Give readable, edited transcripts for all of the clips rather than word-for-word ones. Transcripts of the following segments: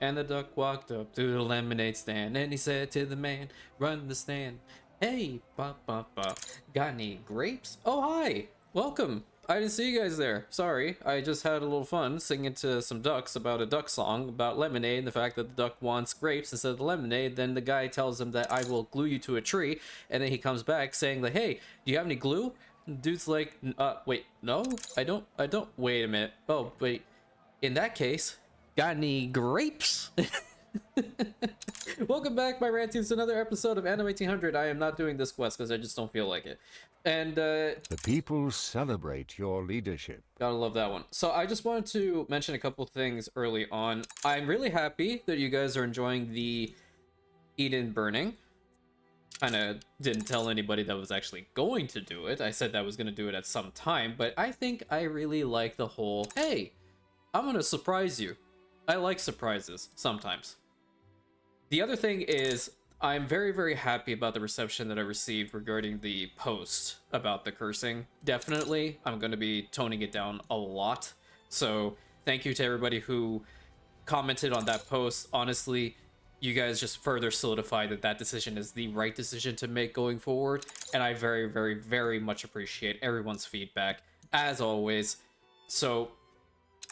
And the duck walked up to the lemonade stand, and he said to the man, run the stand. Hey, pop, pop, pop. Got any grapes? Oh, hi. Welcome. I didn't see you guys there. Sorry. I just had a little fun singing to some ducks about a duck song about lemonade and the fact that the duck wants grapes instead of the lemonade. Then the guy tells him that I will glue you to a tree. And then he comes back saying like, hey, do you have any glue? And dude's like, wait, no, I don't. Wait a minute. Oh, wait. In that case, got any grapes? Welcome back, my Rantians, to another episode of Anno 1800. I am not doing this quest because I just don't feel like it. And the people celebrate your leadership. Gotta love that one. So I just wanted to mention a couple things early on. I'm really happy that you guys are enjoying the Eden burning. Kinda didn't tell anybody that was actually going to do it. I said that I was gonna do it at some time, but I think I really like the whole, hey, I'm gonna surprise you. I like surprises sometimes. The other thing is, I'm very, very happy about the reception that I received regarding the post about the cursing. Definitely, I'm going to be toning it down a lot. So thank you to everybody who commented on that post. Honestly, you guys just further solidified that that decision is the right decision to make going forward. And I very, very, very much appreciate everyone's feedback, as always. So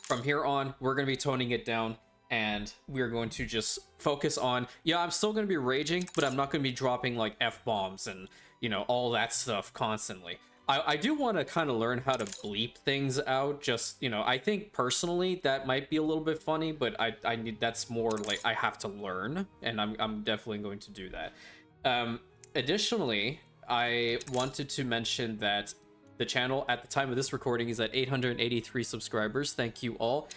from here on, we're going to be toning it down. And we're going to just focus on, yeah, I'm still going to be raging, but I'm not going to be dropping like F-bombs and, you know, all that stuff constantly. I do want to kind of learn how to bleep things out. Just, you know, I think personally that might be a little bit funny, but I need, that's more like I have to learn, and I'm definitely going to do that. Additionally, I wanted to mention that the channel at the time of this recording is at 883 subscribers. Thank you all.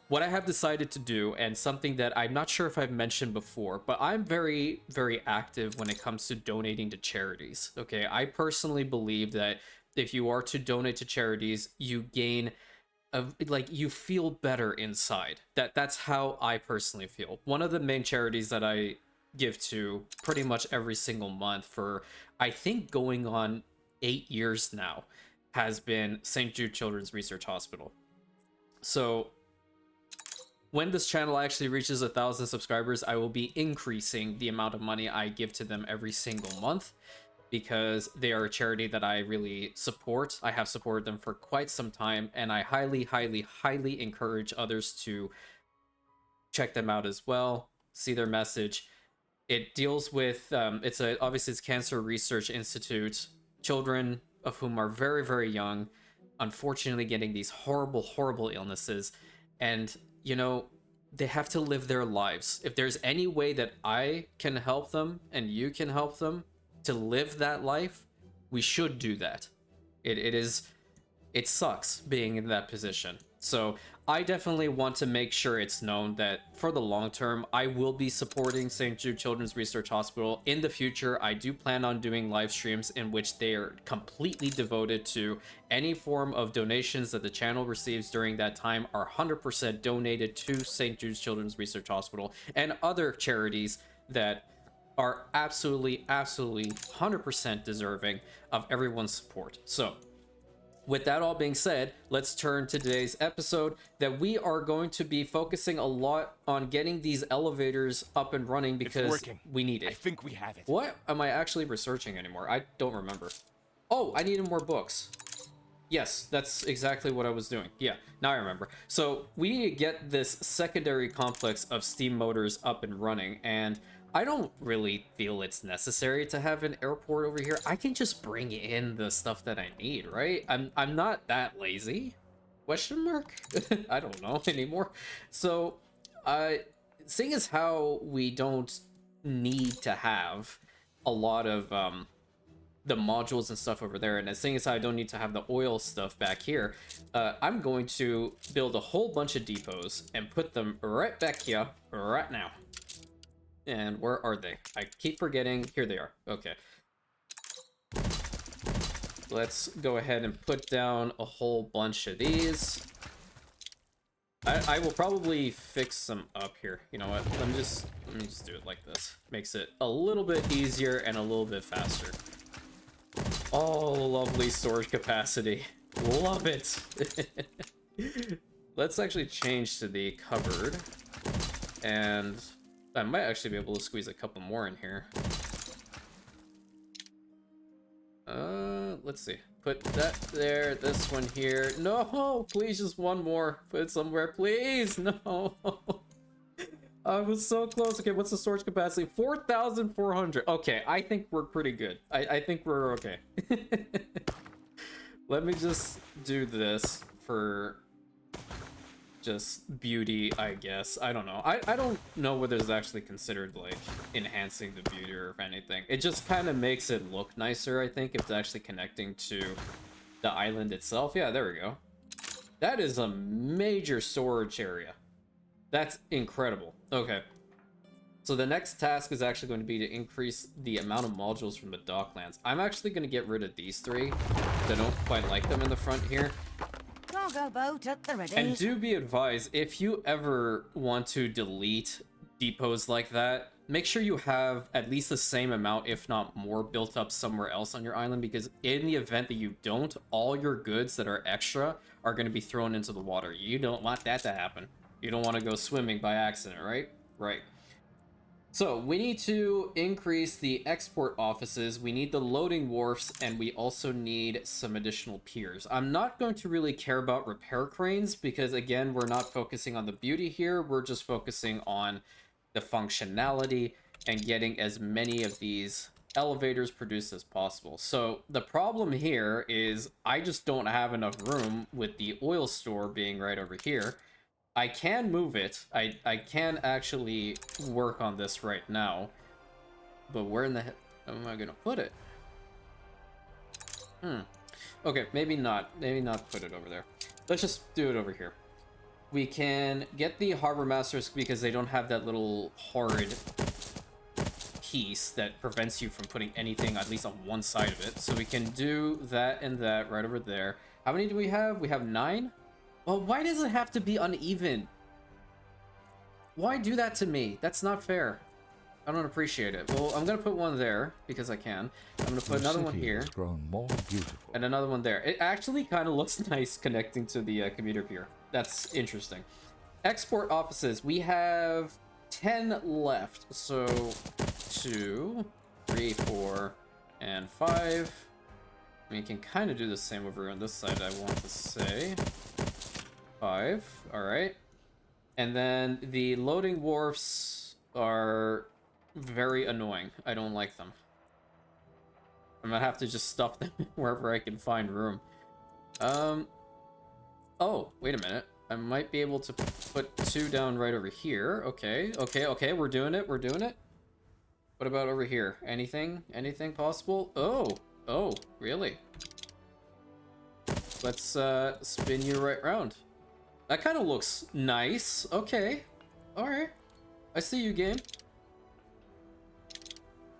What I have decided to do, and something that I'm not sure if I've mentioned before, but I'm very, very active when it comes to donating to charities. Okay, I personally believe that if you are to donate to charities, you gain, like, you feel better inside. That's how I personally feel. One of the main charities that I give to pretty much every single month for, I think, going on 8 years now, has been St. Jude Children's Research Hospital. So when this channel actually reaches 1,000 subscribers, I will be increasing the amount of money I give to them every single month, because they are a charity that I really support. I have supported them for quite some time, and I highly, highly, highly encourage others to check them out as well, see their message. It deals with, obviously it's Cancer Research Institute, children of whom are very, very young, unfortunately getting these horrible, horrible illnesses, and you know, they have to live their lives. If there's any way that I can help them and you can help them to live that life, we should do that. It sucks being in that position. So I definitely want to make sure it's known that for the long term, I will be supporting St. Jude Children's Research Hospital. In the future, I do plan on doing live streams in which they are completely devoted to any form of donations that the channel receives during that time are 100% donated to St. Jude's Children's Research Hospital and other charities that are absolutely, absolutely 100% deserving of everyone's support. So with that all being said, let's turn to today's episode that we are going to be focusing a lot on getting these elevators up and running because we need it. I think we have it. What am I actually researching anymore? I don't remember. Oh, I needed more books. Yes, that's exactly what I was doing. Yeah, now I remember. So we need to get this secondary complex of steam motors up and running, and I don't really feel it's necessary to have an airport over here. I can just bring in the stuff that I need, right? I'm not that lazy. Question mark? I don't know anymore. So, seeing as how we don't need to have a lot of the modules and stuff over there, and seeing as how I don't need to have the oil stuff back here, I'm going to build a whole bunch of depots and put them right back here right now. And where are they? I keep forgetting. Here they are. Okay. Let's go ahead and put down a whole bunch of these. I will probably fix some up here. You know what? Let me just do it like this. Makes it a little bit easier and a little bit faster. Oh, lovely storage capacity. Love it. Let's actually change to the cupboard. And I might actually be able to squeeze a couple more in here. Let's see. Put that there, this one here. No, please, just one more. Put it somewhere, please. No. I was so close. Okay, what's the storage capacity? 4,400. Okay, I think we're pretty good. I think we're okay. Let me just do this for just beauty, I guess. I don't know. I don't know whether it's actually considered like enhancing the beauty or anything. It just kind of makes it look nicer, I think, if it's actually connecting to the island itself. Yeah, there we go. That is a major storage area. That's incredible. Okay. So the next task is actually going to be to increase the amount of modules from the Docklands. I'm actually going to get rid of these three. I don't quite like them in the front here. Cargo boat at the ready. And do be advised, if you ever want to delete depots like that, make sure you have at least the same amount, if not more, built up somewhere else on your island, because in the event that you don't, all your goods that are extra are going to be thrown into the water. You don't want that to happen. You don't want to go swimming by accident, right? Right. So we need to increase the export offices, we need the loading wharfs, and we also need some additional piers. I'm not going to really care about repair cranes because, again, we're not focusing on the beauty here. We're just focusing on the functionality and getting as many of these elevators produced as possible. So the problem here is I just don't have enough room with the oil store being right over here. I can move it. I can actually work on this right now. But where in the heck am I gonna put it? Okay, maybe not. Maybe not put it over there. Let's just do it over here. We can get the harbor masters because they don't have that little horrid piece that prevents you from putting anything at least on one side of it. So we can do that and that right over there. How many do we have? We have 9? Well, why does it have to be uneven? Why do that to me? That's not fair. I don't appreciate it. Well, I'm gonna put one there because I can. I'm gonna put another one here. Has grown more beautiful. And another one there. It actually kind of looks nice connecting to the commuter pier. That's interesting. Export offices. We have 10 left. So 2, 3, 4, and 5. We can kind of do the same over on this side, I want to say. 5. All right. And then the loading wharfs are very annoying. I don't like them. I'm gonna have to just stuff them wherever I can find room. Oh, wait a minute. I might be able to put 2 down right over here. Okay, okay, we're doing it, we're doing it. What about over here? Anything possible? Oh, really? Let's spin you right round. That kind of looks nice. Okay. Alright. I see you, game.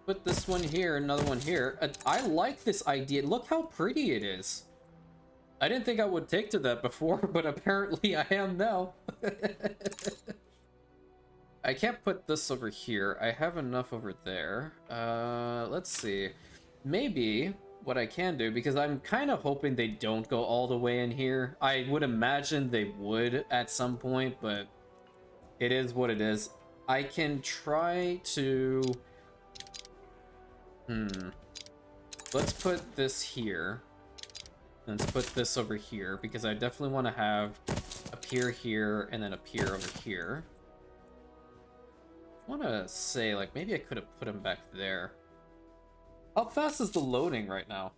Put this one here, another one here. I like this idea. Look how pretty it is. I didn't think I would take to that before, but apparently I am now. I can't put this over here. I have enough over there. Let's see. Maybe what I can do, because I'm kind of hoping they don't go all the way in here. I would imagine they would at some point, but it is what it is. I can try to... Let's put this here. Let's put this over here, because I definitely want to have a pier here and then a pier over here. I want to say, like, maybe I could have put him back there. How fast is the loading right now?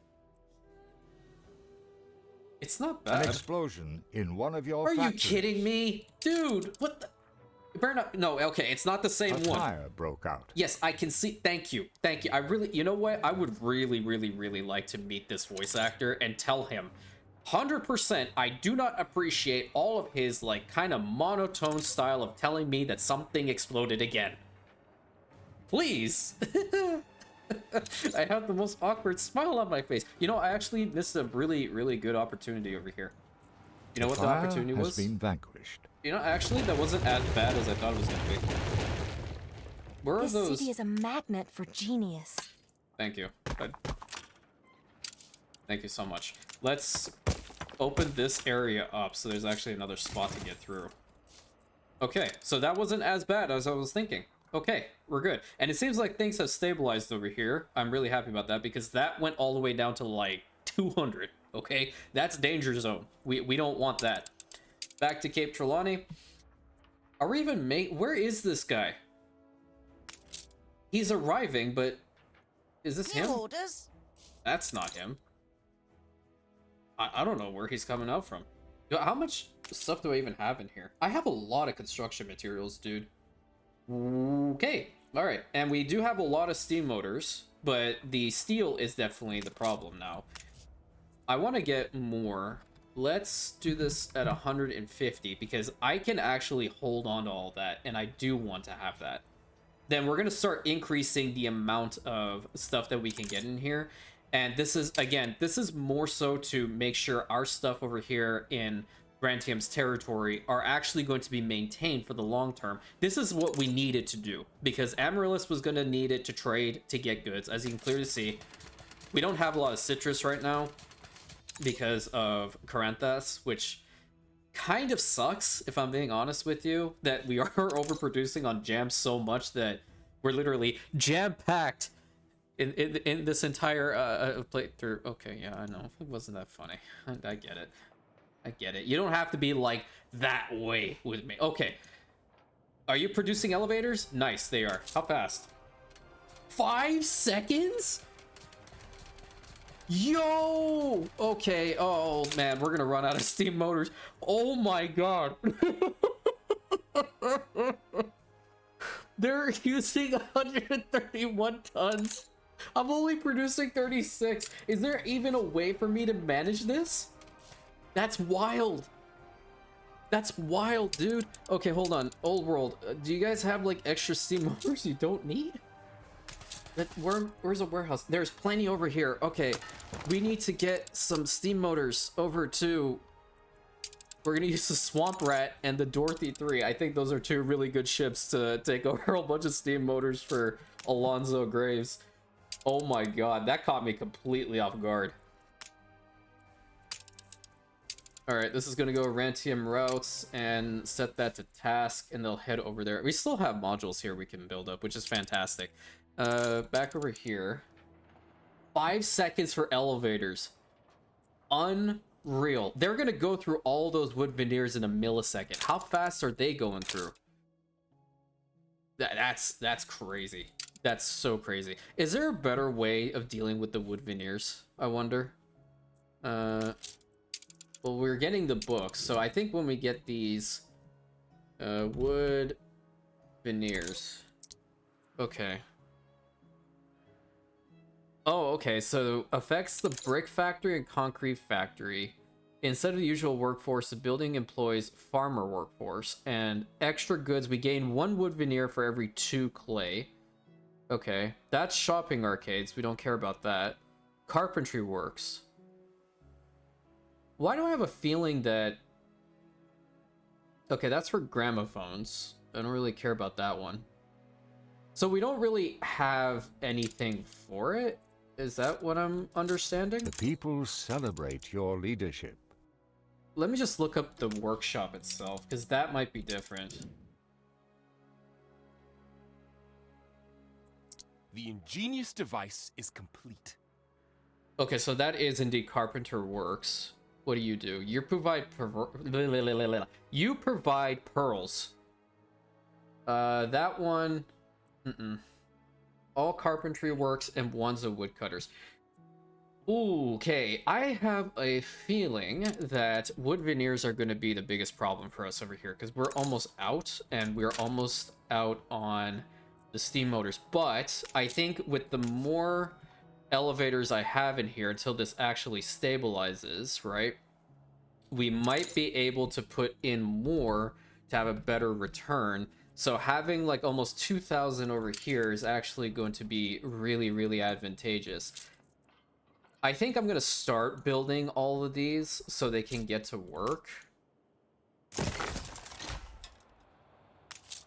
It's not bad. An explosion in one of your Are factories. you kidding me? Dude, what the... Burn up. No, okay, it's not the same A one. fire broke out. Yes, I can see. Thank you. Thank you. I really... You know what? I would really, really, really like to meet this voice actor and tell him 100% I do not appreciate all of his, like, kind of monotone style of telling me that something exploded again. Please. I have the most awkward smile on my face. You know, I actually missed a really, really good opportunity over here. You know what the opportunity was? Has been vanquished. You know, actually, that wasn't as bad as I thought it was going to be. Where are This those? city is a magnet for genius. Thank you. Thank you so much. Let's open this area up so there's actually another spot to get through. Okay, so that wasn't as bad as I was thinking. Okay, we're good. And it seems like things have stabilized over here. I'm really happy about that because that went all the way down to like 200. Okay, that's danger zone. We don't want that. Back to Cape Trelawney. Are we even where is this guy? He's arriving, but is this New him? orders. That's not him. I don't know where he's coming out from. How much stuff do I even have in here? I have a lot of construction materials, dude. Okay, all right. And we do have a lot of steam motors, but the steel is definitely the problem now. I want to get more. Let's do this at 150 because I can actually hold on to all that, and I do want to have that. Then we're going to start increasing the amount of stuff that we can get in here. And this is, again, this is more so to make sure our stuff over here in Rantium's territory are actually going to be maintained for the long term. This is what we needed to do because Amaryllis was going to need it to trade to get goods. As you can clearly see, we don't have a lot of citrus right now because of Caranthas, which kind of sucks, if I'm being honest with you, that we are overproducing on jam so much that we're literally jam-packed in this entire playthrough. Okay, yeah, I know. It wasn't that funny. I get it. I get it. You don't have to be like that way with me. Okay. Are you producing elevators? Nice, they are. How fast? 5 seconds? Yo! Okay, oh man, we're gonna run out of steam motors. Oh my god. They're using 131 tons. I'm only producing 36. Is there even a way for me to manage this? That's wild. That's wild, dude. Okay, hold on. Old world, do you guys have like extra steam motors you don't need? Where's a warehouse? There's plenty over here. Okay, we need to get some steam motors over to... We're gonna use the Swamp Rat and the Dorothy 3. I think those are two really good ships to take over a bunch of steam motors for Alonso Graves. Oh my god, that caught me completely off guard. Alright, this is gonna go Rantium routes and set that to task, and they'll head over there. We still have modules here we can build up, which is fantastic. Back over here. 5 seconds for elevators. Unreal. They're gonna go through all those wood veneers in a millisecond. How fast are they going through? That's crazy. That's so crazy. Is there a better way of dealing with the wood veneers, I wonder? Well, we're getting the books, so I think when we get these wood veneers. Okay. Oh, okay, so affects the brick factory and concrete factory. Instead of the usual workforce, the building employs farmer workforce. And extra goods, we gain 1 wood veneer for every 2 clay. Okay, that's shopping arcades. We don't care about that. Carpentry works. Why do I have a feeling that... Okay, that's for gramophones. I don't really care about that one. So we don't really have anything for it? Is that what I'm understanding? The people celebrate your leadership. Let me just look up the workshop itself, because that might be different. The ingenious device is complete. Okay, so that is indeed Carpenter Works. What do? You provide you provide pearls. That one... All carpentry works and one's of woodcutters. Okay, I have a feeling that wood veneers are going to be the biggest problem for us over here because we're almost out, and we're almost out on the steam motors. But I think with the more elevators I have in here until this actually stabilizes, right, we might be able to put in more to have a better return. So having like almost 2,000 over here is actually going to be really, really advantageous. I think I'm going to start building all of these so they can get to work.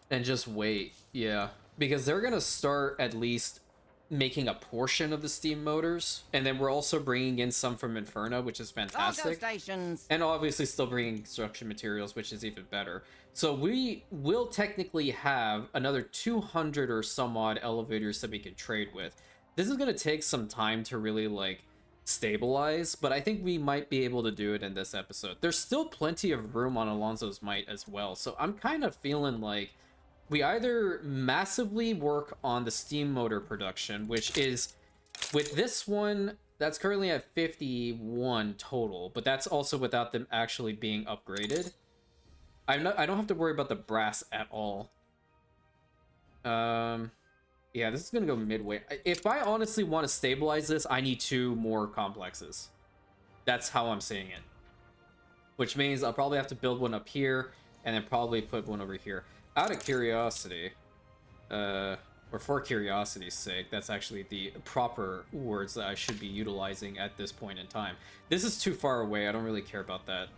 And just wait. Yeah. Because they're going to start at least making a portion of the steam motors, and then we're also bringing in some from Inferno, which is Cargo fantastic, stations. and obviously still bringing construction materials, which is even better. So we will technically have another 200 or some odd elevators that we can trade with. This is going to take some time to really like stabilize, but I think we might be able to do it in this episode. There's still plenty of room on Alonso's might as well, so I'm kind of feeling like we either massively work on the steam motor production, which is with this one that's currently at 51 total, but that's also without them actually being upgraded. I don't have to worry about the brass at all. Yeah, this is gonna go midway. If I honestly want to stabilize this, I need 2 more complexes. That's how I'm seeing it. Which means I'll probably have to build one up here and then probably put one over here. Out of curiosity, or for curiosity's sake, that's actually the proper words that I should be utilizing at this point in time. This is too far away. I don't really care about that.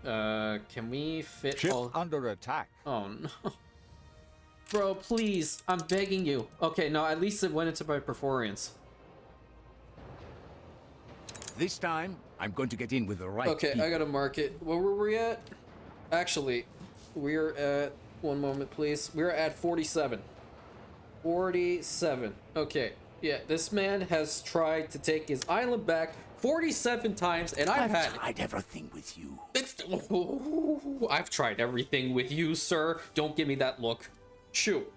Can we fit Ship all... under attack. Oh, no. Bro, please. I'm begging you. Okay, no, at least it went into my Perforians. This time, I'm going to get in with the right Okay, people. I gotta mark it. Where were we at? Actually, we're at... One moment, please. We're at 47. 47. Okay. Yeah, this man has tried to take his island back 47 times, and I've had... tried everything with you. I've tried everything with you, sir. Don't give me that look. Shoot.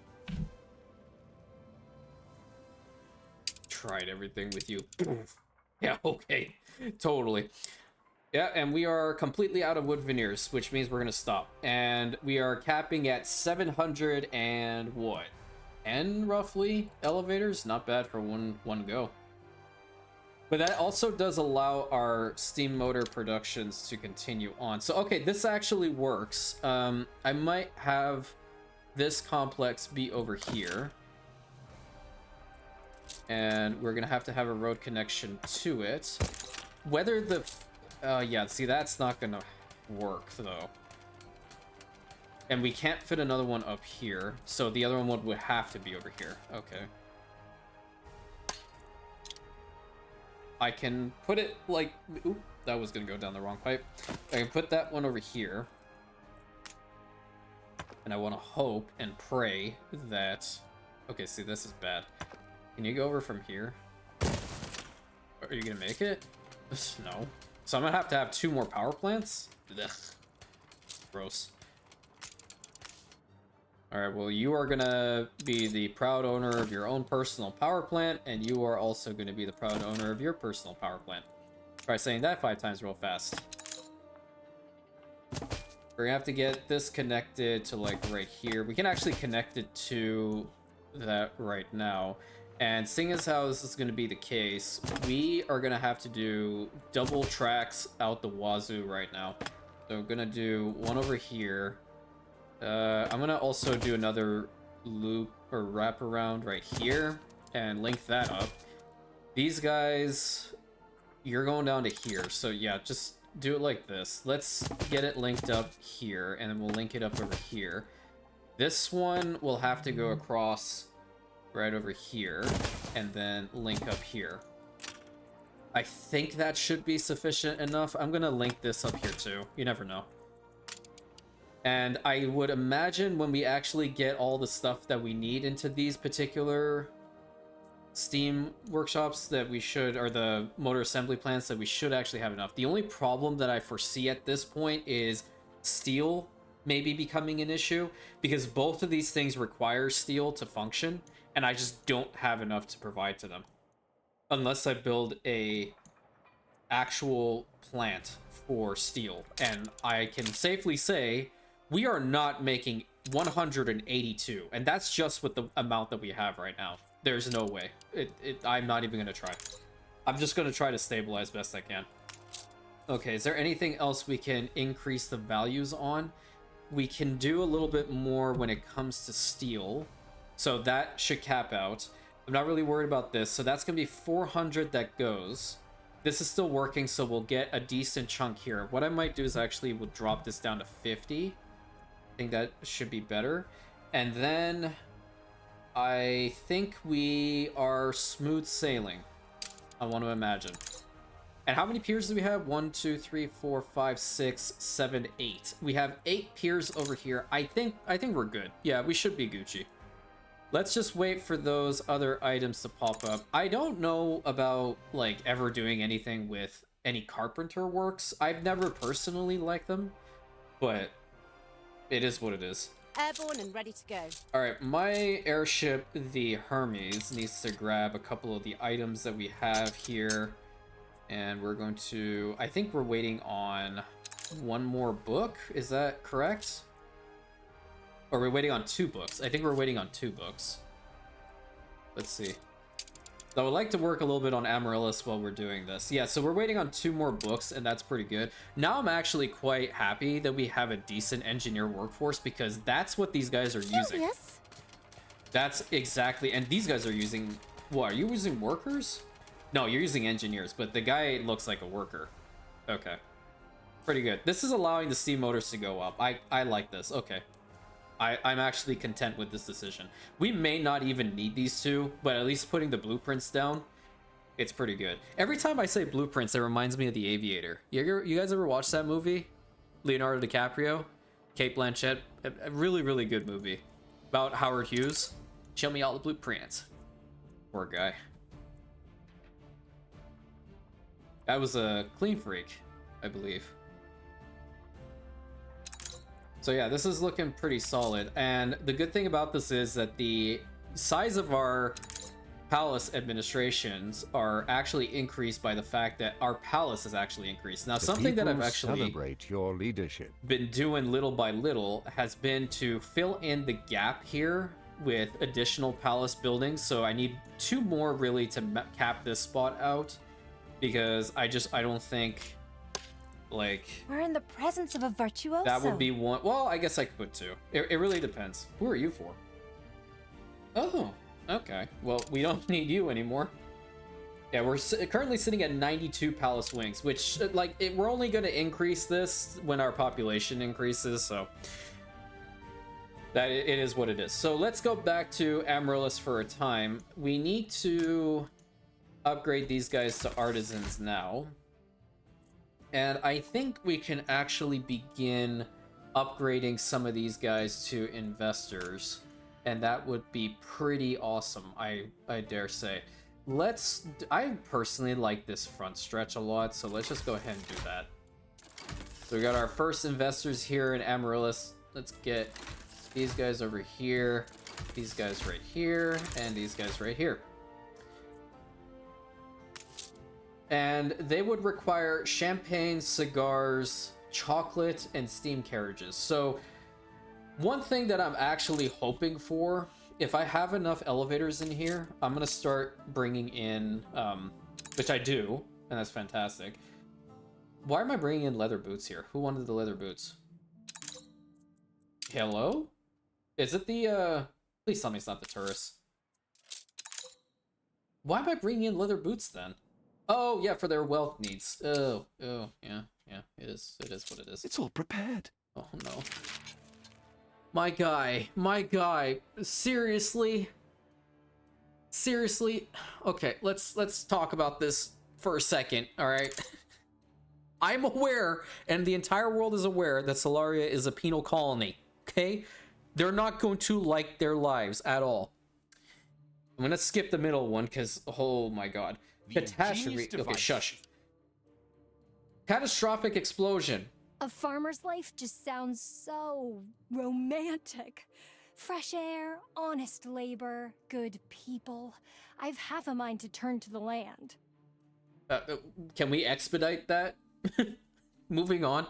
Tried everything with you. Yeah, okay. Totally. Yeah, and we are completely out of wood veneers, which means we're gonna stop. And we are capping at 700 and what? 10 roughly elevators? Not bad for one go. But that also does allow our steam motor productions to continue on. So okay, this actually works. I might have this complex be over here. And we're gonna have to have a road connection to it. Whether the... yeah, see, that's not gonna work, though. And we can't fit another one up here, so the other one would have to be over here. Okay. I can put it like... Oop, that was gonna go down the wrong pipe. I can put that one over here. And I want to hope and pray that... Okay, see, this is bad. Can you go over from here? Are you gonna make it? No. So I'm gonna have to have 2 more power plants? Ugh. Gross. Alright, well, you are gonna be the proud owner of your own personal power plant, and you are also gonna be the proud owner of your personal power plant. Try saying that 5 times real fast. We're gonna have to get this connected to, like, right here. We can actually connect it to that right now. And seeing as how this is going to be the case, we are going to have to do double tracks out the wazoo right now. So I'm going to do one over here. I'm going to also do another loop or wraparound right here and link that up. These guys, you're going down to here. So yeah, just do it like this. Let's get it linked up here, and then we'll link it up over here. This one will have to go across right over here and then link up here. I think that should be sufficient enough. I'm gonna link this up here too. You never know. And I would imagine when we actually get all the stuff that we need into these particular steam workshops that we should, or the motor assembly plants, that we should actually have enough. The only problem that I foresee at this point is steel maybe becoming an issue, because both of these things require steel to function, and I just don't have enough to provide to them unless I build a actual plant for steel. And I can safely say we are not making 182, and that's just with the amount that we have right now. There's no way. I'm not even gonna try. I'm just gonna try to stabilize best I can. Okay, is there anything else we can increase the values on? We can do a little bit more when it comes to steel, so that should cap out. I'm not really worried about this, so that's gonna be 400 that goes. This is still working, so we'll get a decent chunk here. What I might do is actually we'll drop this down to 50. I think that should be better. And then I think we are smooth sailing. I want to imagine. And how many piers do we have? 1, 2, 3, 4, 5, 6, 7, 8. We have 8 piers over here. I think we're good. Yeah, we should be Gucci. Let's just wait for those other items to pop up. I don't know about like ever doing anything with any carpenter works. I've never personally liked them, but it is what it is. Airborne and ready to go. All right, my airship, the Hermes, needs to grab a couple of the items that we have here. And we're going to... I think we're waiting on one more book. Is that correct? Or we're waiting on 2 books. I think we're waiting on 2 books. Let's see. So I would like to work a little bit on Amaryllis while we're doing this. Yeah, so we're waiting on 2 more books, and that's pretty good. Now I'm actually quite happy that we have a decent engineer workforce, because that's what these guys are using. Yes. That's exactly... And these guys are using... What, are you using workers? No, you're using engineers, but the guy looks like a worker. Okay. Pretty good. This is allowing the steam motors to go up. I like this. Okay. I'm actually content with this decision. We may not even need these 2, but at least putting the blueprints down, it's pretty good. Every time I say blueprints, it reminds me of The Aviator. You guys ever watched that movie? Leonardo DiCaprio? Cate Blanchett? A really, really good movie. About Howard Hughes. Show me all the blueprints. Poor guy. That was a Clean Freak, I believe. So yeah, this is looking pretty solid. And the good thing about this is that the size of our palace administrations are actually increased by the fact that our palace has actually increased. Now, something that I've actually celebrate your leadership. been doing little by little has been to fill in the gap here with additional palace buildings. So I need 2 more really to cap this spot out, because I don't think like We're in the presence of a virtuoso. that would be one. Well, I guess I could put 2. It really depends. Who are you for? Oh, okay. Well, we don't need you anymore. Yeah, we're currently sitting at 92 palace wings, which we're only going to increase this when our population increases, so that it is what it is. So let's go back to Amaryllis for a time. We need to upgrade these guys to artisans now. And I think we can actually begin upgrading some of these guys to investors. And that would be pretty awesome, I dare say. I personally like this front stretch a lot, so let's just go ahead and do that. So we got our first investors here in Amaryllis. Let's get these guys over here, these guys right here, and these guys right here. And they would require champagne, cigars, chocolate, and steam carriages. So one thing that I'm actually hoping for, if I have enough elevators in here, I'm going to start bringing in, which I do, and that's fantastic. Why am I bringing in leather boots here? Who wanted the leather boots? Hello? Is it the, please tell me it's not the tourists. Why am I bringing in leather boots then? Oh, yeah, for their wealth needs. Oh, yeah, it is what it is. It's all prepared. Oh, no. My guy, seriously? Seriously? Okay, let's talk about this for a second, all right? I'm aware, and the entire world is aware, that Solaria is a penal colony, okay? They're not going to like their lives at all. I'm gonna skip the middle one, because, oh my god. Catastrophe. Okay, shush. Catastrophic explosion. A farmer's life just sounds so romantic. Fresh air, honest labor, good people. I've half a mind to turn to the land. Can we expedite that? Moving on.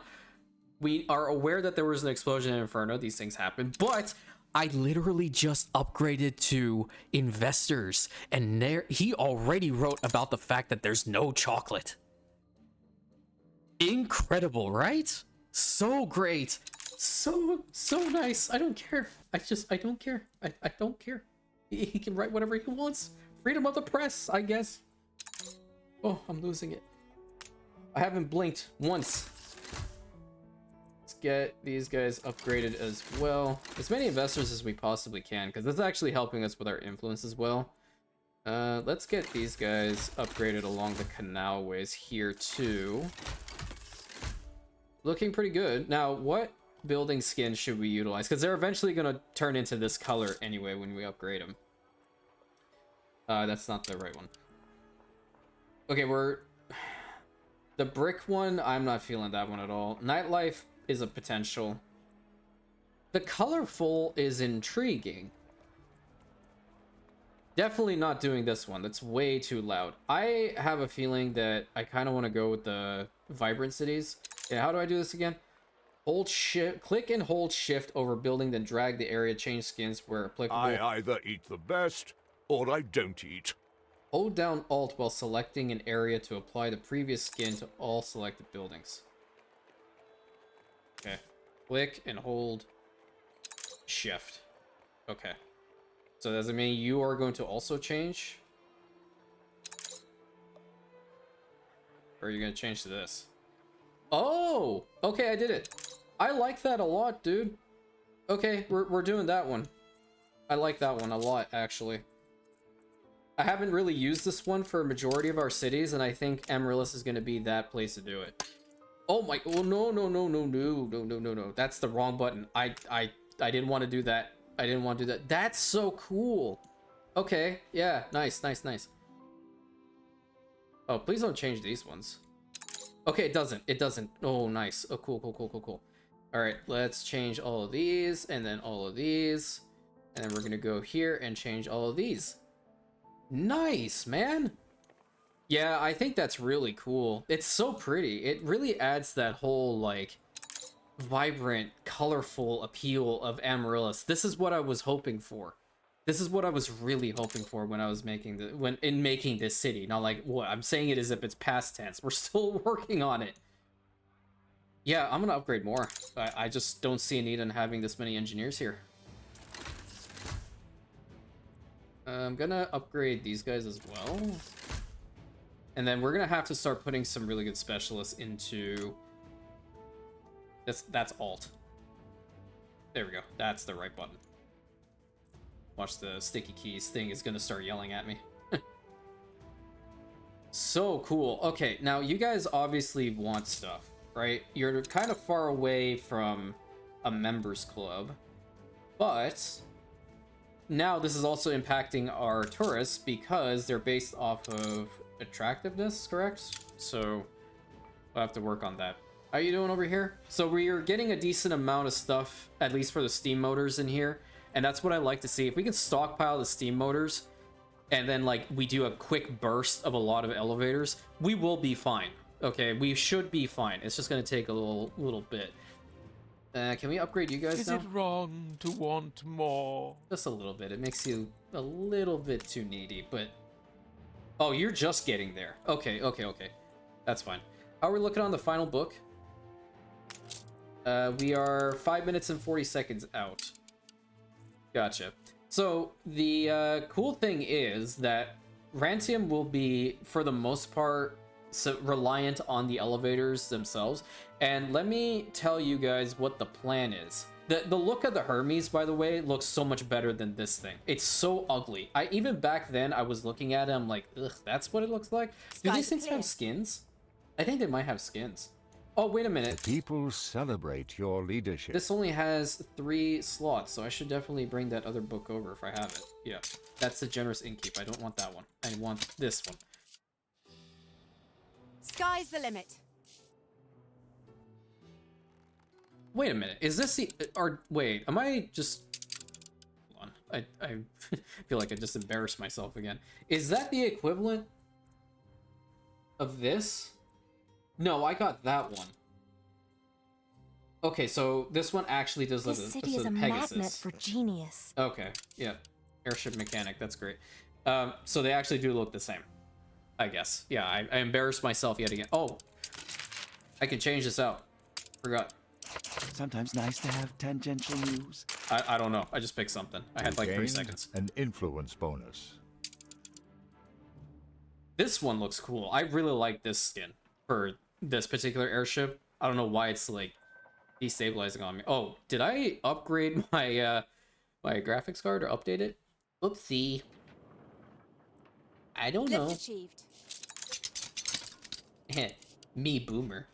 We are aware that there was an explosion in Inferno. These things happen, but I literally just upgraded to investors, and he already wrote about the fact that there's no chocolate. Incredible, right? So great. So nice. I don't care. I don't care. I don't care. He can write whatever he wants. Freedom of the press, I guess. Oh, I'm losing it. I haven't blinked once. It's get these guys upgraded as well. As many investors as we possibly can, because this is actually helping us with our influence as well. Let's get these guys upgraded along the canal ways here too. Looking pretty good. Now, what building skin should we utilize? Because they're eventually going to turn into this color anyway when we upgrade them. That's not the right one. Okay, the brick one, I'm not feeling that one at all. Nightlife is a potential. The colorful is intriguing. Definitely not doing this one. That's way too loud. I have a feeling that I kind of want to go with the vibrant cities. Yeah, how do I do this again? Hold shift, click and hold shift over building, then drag the area, change skins where applicable. I either eat the best or I don't eat. Hold down Alt while selecting an area to apply the previous skin to all selected buildings. Okay. Click and hold shift. Okay. So does it mean you are going to also change? Or are you going to change to this? Oh! Okay, I did it. I like that a lot, dude. Okay, we're doing that one. I like that one a lot, actually. I haven't really used this one for a majority of our cities, and I think Amaryllis is going to be that place to do it. Oh my, oh no. That's the wrong button. I didn't want to do that. I didn't want to do that. That's so cool. Okay, yeah, nice. Oh, please don't change these ones. Okay, it doesn't. Oh, nice. Oh, cool. All right, let's change all of these, and then all of these. And then we're going to go here and change all of these. Nice, man. Yeah, I think that's really cool. It's so pretty. It really adds that whole, like, vibrant, colorful appeal of Amaryllis. This is what I was hoping for. This is what I was really hoping for when I was making this city. Not like, what? I'm saying it as if it's past tense. We're still working on it. Yeah, I'm gonna upgrade more. I just don't see a need in having this many engineers here. I'm gonna upgrade these guys as well. And then we're gonna have to start putting some really good specialists into... That's Alt. There we go. That's the right button. Watch, the sticky keys thing is gonna start yelling at me. So cool. Okay, now you guys obviously want stuff, right? You're kind of far away from a members club, but now this is also impacting our tourists because they're based off of attractiveness, correct? So we'll have to work on that. How you doing over here? So we're getting a decent amount of stuff, at least for the steam motors in here. And that's what I like to see. If we can stockpile the steam motors and then like we do a quick burst of a lot of elevators, we will be fine. Okay, we should be fine. It's just gonna take a little bit. Can we upgrade you guys now? Is it wrong to want more? Just a little bit. It makes you a little bit too needy, but... Oh, you're just getting there. Okay. That's fine. How are we looking on the final book? We are 5 minutes and 40 seconds out. Gotcha. So the cool thing is that Rantium will be, for the most part, reliant on the elevators themselves. And let me tell you guys what the plan is. The look of the Hermes, by the way, looks so much better than this thing. It's so ugly. Even back then, I was looking at it, I'm like, ugh, that's what it looks like? Do these things have skins? I think they might have skins. Oh, wait a minute. The people celebrate your leadership. This only has 3 slots, so I should definitely bring that other book over if I have it. Yeah, that's the generous innkeep. I don't want that one. I want this one. Sky's the limit. Wait a minute. Is this the... wait, am I just... Hold on. I feel like I just embarrassed myself again. Is that the equivalent of this? No, I got that one. Okay, so this one actually does This city is a Pegasus. magnet for genius. Okay, yeah. Airship mechanic, that's great. So they actually do look the same, I guess. Yeah, I embarrassed myself yet again. Oh, I can change this out. Forgot. Sometimes nice to have tangential news. I don't know. I just picked something. I had like 3 Gained seconds. An influence bonus. This one looks cool. I really like this skin for this particular airship. I don't know why it's like destabilizing on me. Oh, did I upgrade my my graphics card or update it? Oopsie. I don't know. Lift achieved. Me boomer.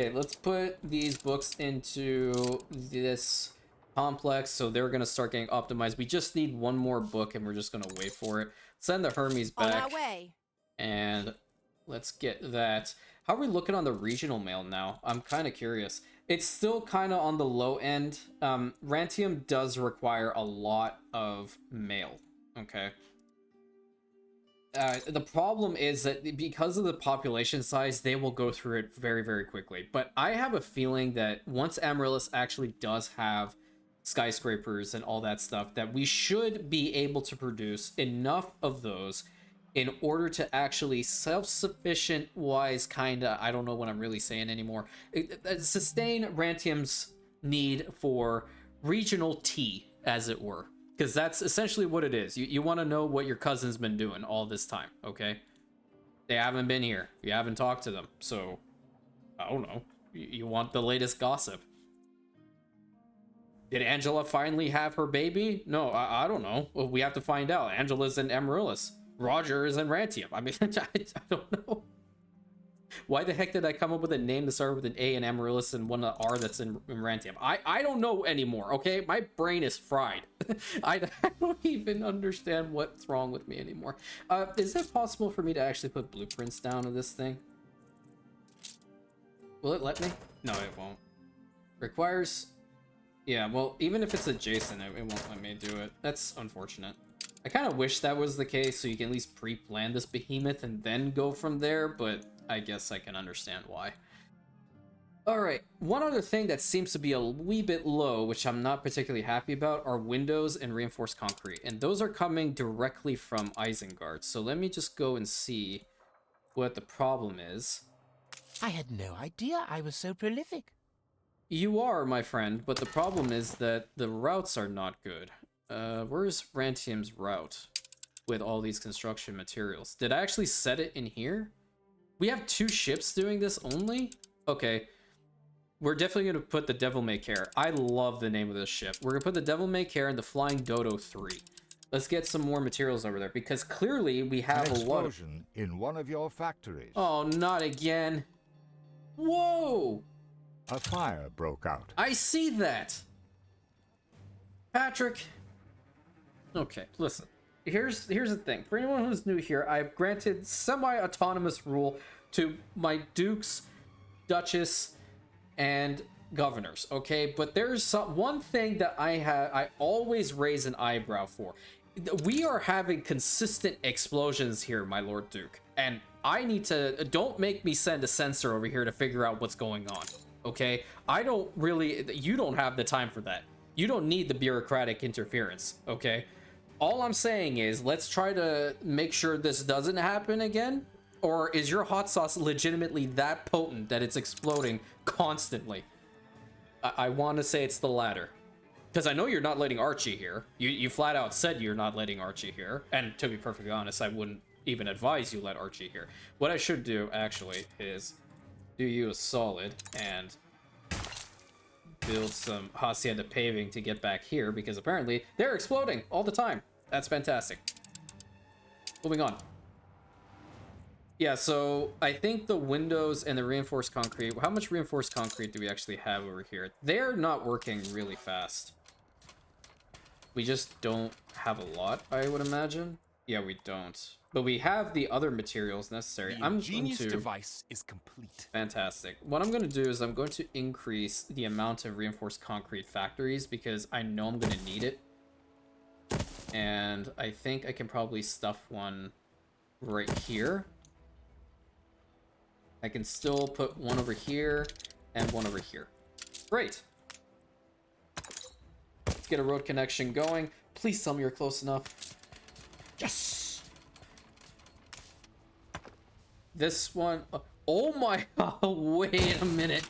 Okay, let's put these books into this complex, so they're gonna start getting optimized. We just need one more book, and we're just gonna wait for it. Send the Hermes On back. our way. And let's get that. How are we looking on the regional mail now? I'm kind of curious. It's still kind of on the low end. Rantium does require a lot of mail. Okay. The problem is that because of the population size, they will go through it very, very quickly. But I have a feeling that once Amaryllis actually does have skyscrapers and all that stuff, that we should be able to produce enough of those in order to actually self-sufficient wise, kinda, I don't know what I'm really saying anymore, sustain Rantium's need for regional tea, as it were. Because that's essentially what it is. You want to know what your cousin's been doing all this time, okay? They haven't been here. You haven't talked to them. So, I don't know. You want the latest gossip. Did Angela finally have her baby? No, I don't know. Well, we have to find out. Angela's in Amaryllis. Roger is in Rantium. I mean, I don't know. Why the heck did I come up with a name that started with an A in Amaryllis and one R that's in Rantium? I don't know anymore, okay? My brain is fried. I don't even understand what's wrong with me anymore. Is it possible for me to actually put blueprints down of this thing? Will it let me? No, it won't. Requires... Yeah, well, even if it's adjacent, it won't let me do it. That's unfortunate. I kind of wish that was the case, so you can at least pre-plan this behemoth and then go from there, but I guess I can understand why. Alright, one other thing that seems to be a wee bit low, which I'm not particularly happy about, are windows and reinforced concrete. And those are coming directly from Isengard, so let me just go and see what the problem is. I had no idea I was so prolific. You are, my friend, but the problem is that the routes are not good. Where's Rantium's route with all these construction materials? Did I actually set it in here? We have 2 ships doing this only? Okay. We're definitely going to put the Devil May Care. I love the name of this ship. We're going to put the Devil May Care and the Flying Dodo 3. Let's get some more materials over there, because clearly we have a lot of... Explosion in one of your factories. Oh, not again. Whoa! A fire broke out. I see that. Patrick. Okay, listen. Here's the thing. For anyone who's new here, I've granted semi-autonomous rule to my dukes, duchess, and governors, okay? But there's one thing that I always raise an eyebrow for. We are having consistent explosions here, my Lord Duke. And I need to... Don't make me send a sensor over here to figure out what's going on, okay? I don't really... You don't have the time for that. You don't need the bureaucratic interference, okay? All I'm saying is, let's try to make sure this doesn't happen again. Or is your hot sauce legitimately that potent that it's exploding constantly? I want to say it's the latter. Because I know you're not letting Archie here. You flat out said you're not letting Archie here. And to be perfectly honest, I wouldn't even advise you let Archie here. What I should do, actually, is do you a solid and build some hacienda paving to get back here, because apparently they're exploding all the time. That's fantastic. Moving on. Yeah, so I think the windows and the reinforced concrete... How much reinforced concrete do we actually have over here? They're not working really fast. We just don't have a lot, I would imagine. Yeah, we don't. But we have the other materials necessary. The ingenious device is complete. Fantastic. What I'm going to do is I'm going to increase the amount of reinforced concrete factories, because I know I'm going to need it. And I think I can probably stuff one right here. I can still put one over here and one over here. Great. Let's get a road connection going. Please tell me you're close enough. Yes! This one... Oh my... wait a minute.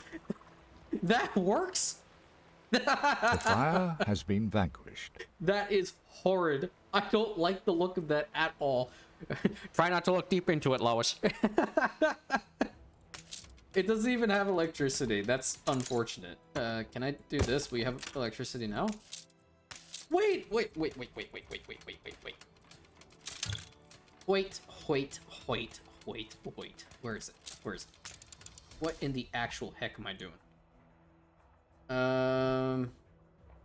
That works? The fire has been vanquished. That is horrid. I don't like the look of that at all. Try not to look deep into it, Lois. It doesn't even have electricity. That's unfortunate. Can I do this? We have electricity now? Wait. Wait. Wait. Where is it? What in the actual heck am I doing? I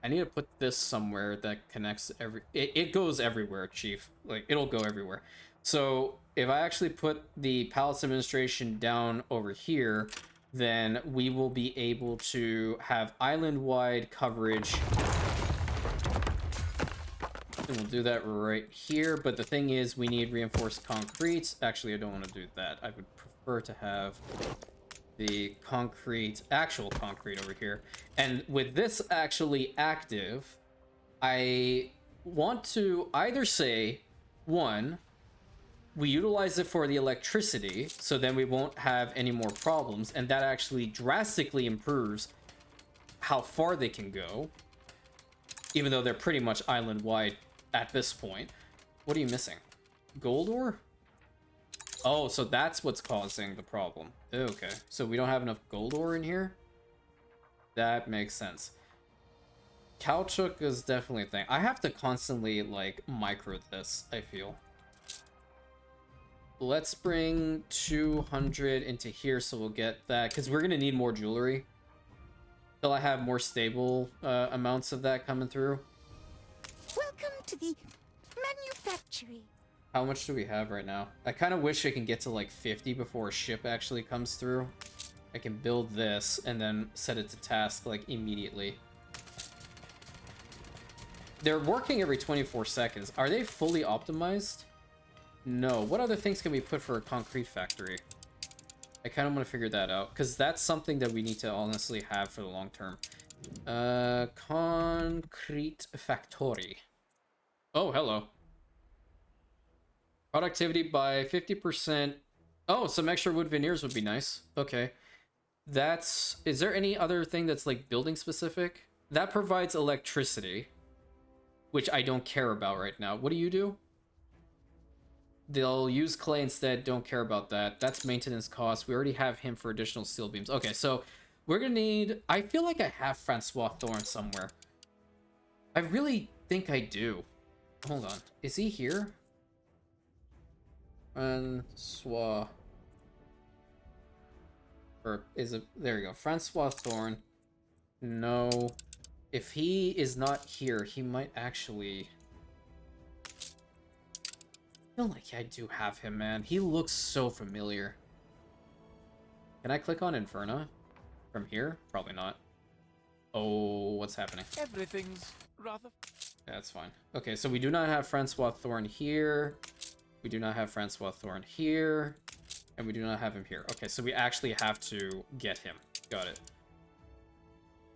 need to put this somewhere that connects it goes everywhere, Chief. Like, it'll go everywhere. So if I actually put the Palace Administration down over here, then we will be able to have island-wide coverage. And we'll do that right here. But the thing is, we need reinforced concrete. Actually, I don't want to do that. I would prefer to have the actual concrete over here. And with this actually active, I want to either say, one, we utilize it for the electricity, so then we won't have any more problems, and that actually drastically improves how far they can go, even though they're pretty much island-wide at this point. What are you missing? Gold ore? Oh, so that's what's causing the problem. Okay, so we don't have enough gold ore in here? That makes sense. Caoutchouc is definitely a thing. I have to constantly, like, micro this, I feel. Let's bring 200 into here so we'll get that, because we're going to need more jewelry. Till I have more stable amounts of that coming through. Welcome to the manufactory. How much do we have right now? I kind of wish I can get to like 50 before a ship actually comes through. I can build this and then set it to task like immediately. They're working every 24 seconds. Are they fully optimized? No. What other things can we put for a concrete factory? I kind of want to figure that out, because that's something that we need to honestly have for the long term. Concrete factory. Oh, hello. Productivity by 50%. Oh, some extra wood veneers would be nice. Okay. Is there any other thing that's like building specific? That provides electricity, which I don't care about right now. What do you do? They'll use clay instead. Don't care about that. That's maintenance costs. We already have him for additional steel beams. Okay, so we're gonna need... I feel like I have Francois Thorne somewhere. I really think I do. Hold on. Is he here? Francois... Or is it... There you go. Francois Thorne. No. If he is not here, he might actually... I feel like I do have him, man. He looks so familiar. Can I click on Inferno from here? Probably not. Oh, what's happening? Everything's rather... Yeah, that's fine. Okay, so we do not have Francois Thorne here. We do not have Francois Thorne here. And we do not have him here. Okay, so we actually have to get him. Got it.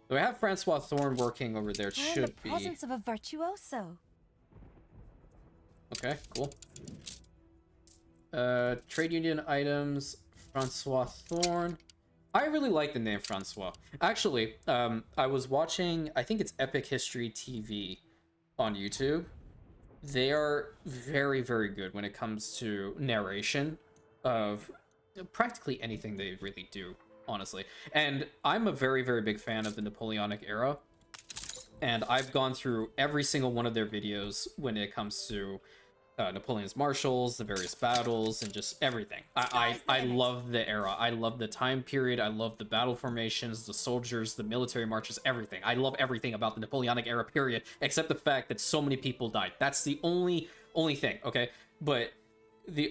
So we have Francois Thorne working over there. It I am should the be... presence of a virtuoso. Okay, cool. Trade union items, Francois Thorne. I really like the name Francois. Actually, I was watching, I think it's Epic History TV on YouTube. They are very, very good when it comes to narration of practically anything they really do, honestly. And I'm a very, very big fan of the Napoleonic era. And I've gone through every single one of their videos when it comes to Napoleon's marshals, the various battles, and just everything. I love the era. I love the time period. I love the battle formations, the soldiers, the military marches, everything. I love everything about the Napoleonic era period, except the fact that so many people died. That's the only thing, okay? But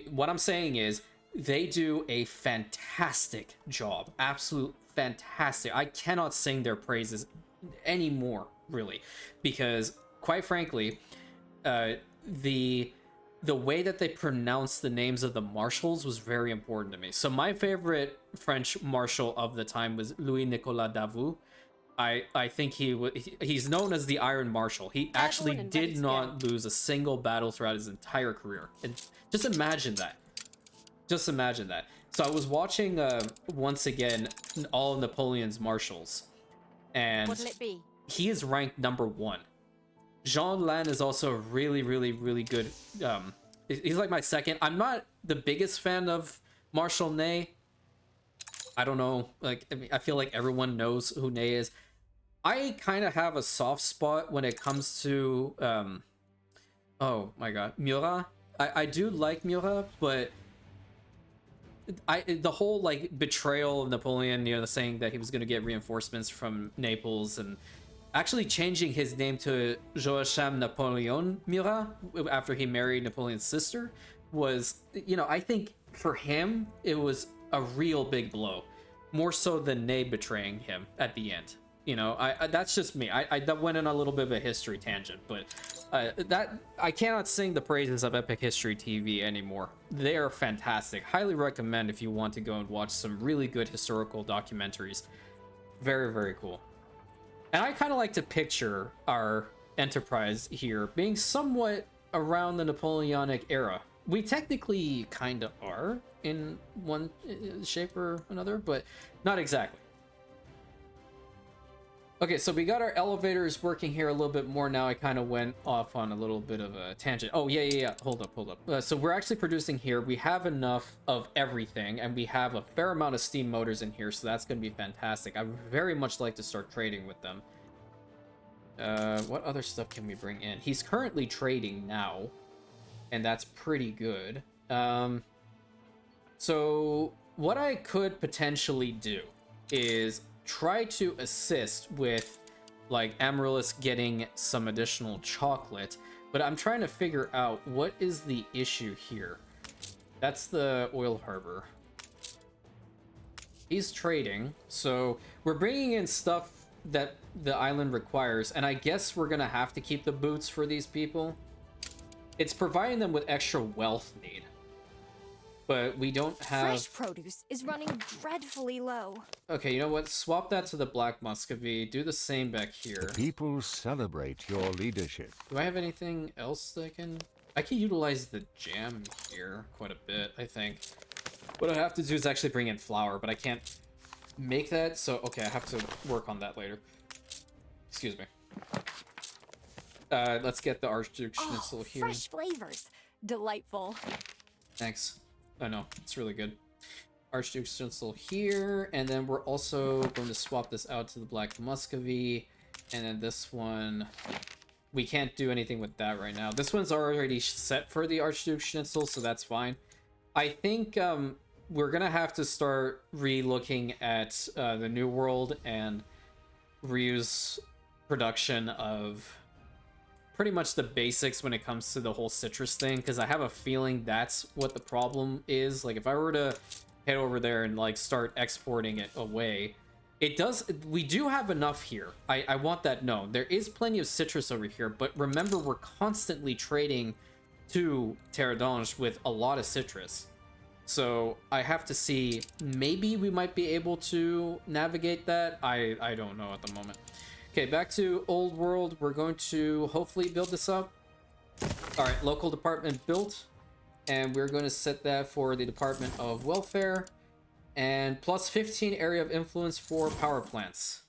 what I'm saying is, they do a fantastic job. Absolute fantastic. I cannot sing their praises anymore, really, because quite frankly, the way that they pronounce the names of the marshals was very important to me. So my favorite French marshal of the time was Louis-Nicolas Davout. I think he's known as the Iron Marshal. He actually did not lose a single battle throughout his entire career. And just imagine that. Just imagine that. So I was watching once again all of Napoleon's marshals, and What'll it be? he is ranked #1. Jean Lannes is also really, really, really good. He's like my second. I'm not the biggest fan of Marshal Ney. I don't know. Like, I mean, I feel like everyone knows who Ney is. I kind of have a soft spot when it comes to, oh my god, Murat. I do like Murat, but the whole like betrayal of Napoleon, you know, saying that he was going to get reinforcements from Naples and actually changing his name to Joachim Napoleon Murat after he married Napoleon's sister was, you know, I think for him it was a real big blow, more so than Ney betraying him at the end. You know, I that's just me. I that went in a little bit of a history tangent, but that I cannot sing the praises of Epic History TV anymore. They are fantastic. Highly recommend if you want to go and watch some really good historical documentaries. Very, very cool. And I kind of like to picture our enterprise here being somewhat around the Napoleonic era. We technically kind of are in one shape or another, but not exactly. Okay, so we got our elevators working here a little bit more now. I kind of went off on a little bit of a tangent. Oh, yeah. Hold up. So we're actually producing here. We have enough of everything, and we have a fair amount of steam motors in here, so that's going to be fantastic. I would very much like to start trading with them. What other stuff can we bring in? He's currently trading now, and that's pretty good. So what I could potentially do is try to assist with like Amaryllis getting some additional chocolate, but I'm trying to figure out what is the issue here. That's the oil harbor. He's trading, so we're bringing in stuff that the island requires, and I guess we're gonna have to keep the boots for these people. It's providing them with extra wealth need, but we don't have... Fresh produce is running dreadfully low. Okay, you know what? Swap that to the Black Muscovy. Do the same back here. The people celebrate your leadership. Do I have anything else that I can... I can utilize the jam here quite a bit, I think. What I have to do is actually bring in flour, but I can't make that, so... Okay, I have to work on that later. Excuse me. Let's get the Archduke Schnitzel here. Fresh flavors. Delightful. Thanks. I know, it's really good. Archduke Schnitzel here, and then we're also going to swap this out to the Black Muscovy, and then this one, we can't do anything with that right now. This one's already set for the Archduke Schnitzel, so that's fine. I think we're gonna have to start re-looking at the New World and reuse production of pretty much the basics when it comes to the whole citrus thing, because I have a feeling that's what the problem is. Like, if I were to head over there and like start exporting it away, it does, we do have enough here. I want that known. There is plenty of citrus over here, but remember, we're constantly trading to Terre d'Ange with a lot of citrus. So I have to see, maybe we might be able to navigate that. I don't know at the moment. Okay, back to Old World. We're going to hopefully build this up. All right, local department built. And we're going to set that for the Department of Welfare. And plus 15 area of influence for power plants.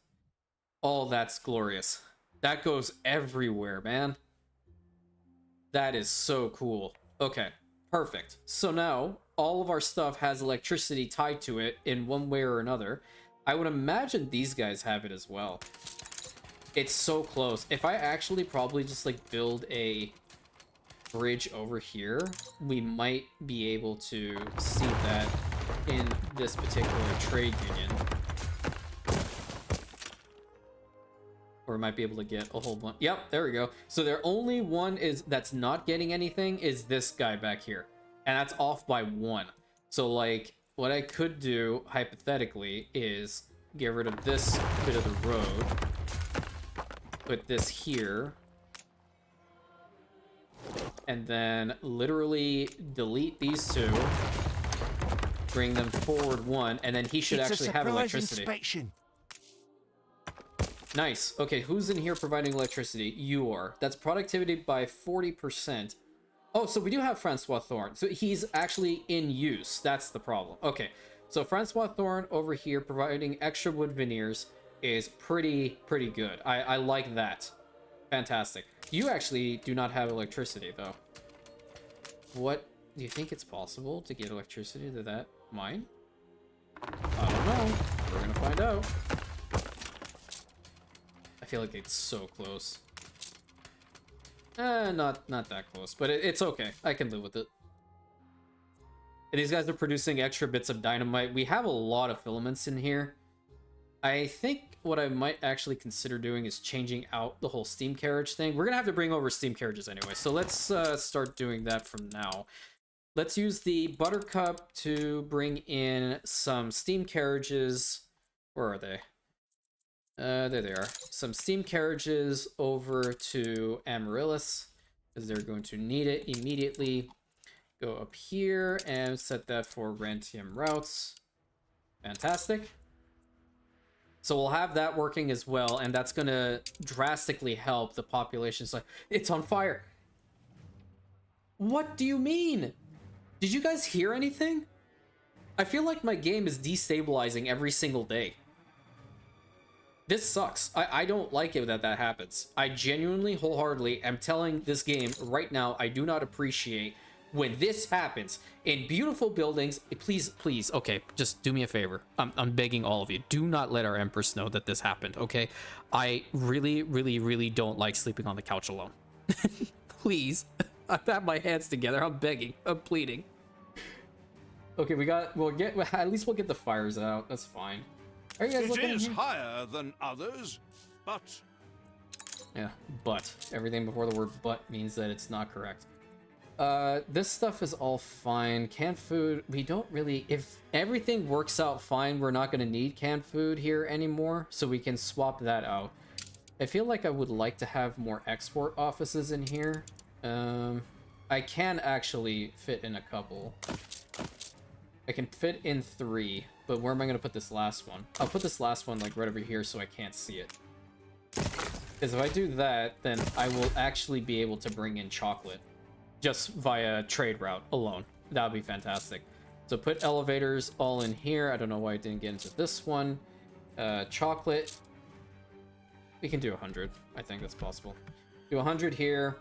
Oh, that's glorious. That goes everywhere, man. That is so cool. Okay, perfect. So now, all of our stuff has electricity tied to it in one way or another. I would imagine these guys have it as well. It's so close. If I actually probably just like build a bridge over here, we might be able to see that in this particular trade union. Or we might be able to get a whole bunch. Yep, there we go. So their only one is that's not getting anything is this guy back here. And that's off by 1. So like what I could do hypothetically is get rid of this bit of the road. Put this here. And then literally delete these two. Bring them forward 1, and then he should actually have electricity. Inspection. Nice. Okay, who's in here providing electricity? You are. That's productivity by 40%. Oh, so we do have Francois Thorne. So he's actually in use. That's the problem. Okay, so Francois Thorne over here providing extra wood veneers is pretty good. I like that. Fantastic. You actually do not have electricity, though. What? Do you think it's possible to get electricity to that mine? I don't know. We're gonna find out. I feel like it's so close. Not that close, but it's okay. I can live with it. And these guys are producing extra bits of dynamite. We have a lot of filaments in here. I think what I might actually consider doing is changing out the whole steam carriage thing. We're gonna have to bring over steam carriages anyway, so let's start doing that from now. Let's use the buttercup to bring in some steam carriages. Where are they? There they are. Some steam carriages over to Amaryllis, because they're going to need it immediately. Go up here and set that for Rantium routes. Fantastic. So we'll have that working as well, and that's going to drastically help the population. It's like, it's on fire. What do you mean? Did you guys hear anything? I feel like my game is destabilizing every single day. This sucks. I don't like it that happens. I genuinely, wholeheartedly am telling this game right now, I do not appreciate when this happens in beautiful buildings. Please, okay, just do me a favor. I'm begging all of you. Do not let our Empress know that this happened, okay? I really don't like sleeping on the couch alone. Please. I've had my hands together. I'm begging. I'm pleading. Okay, at least we'll get the fires out. That's fine. Are you guys looking? It is higher than others, but... Yeah, but. Everything before the word but means that it's not correct. This stuff is all fine. Canned food, we don't really... If everything works out fine, we're not going to need canned food here anymore, so we can swap that out. I feel like I would like to have more export offices in here. I can actually fit in a couple. I can fit in 3, but where am I going to put this last one? I'll put this last one like right over here so I can't see it. Because if I do that, then I will actually be able to bring in chocolate just via trade route alone. That would be fantastic. So put elevators all in here. I don't know why I didn't get into this one. Chocolate. We can do 100. I think that's possible. Do 100 here.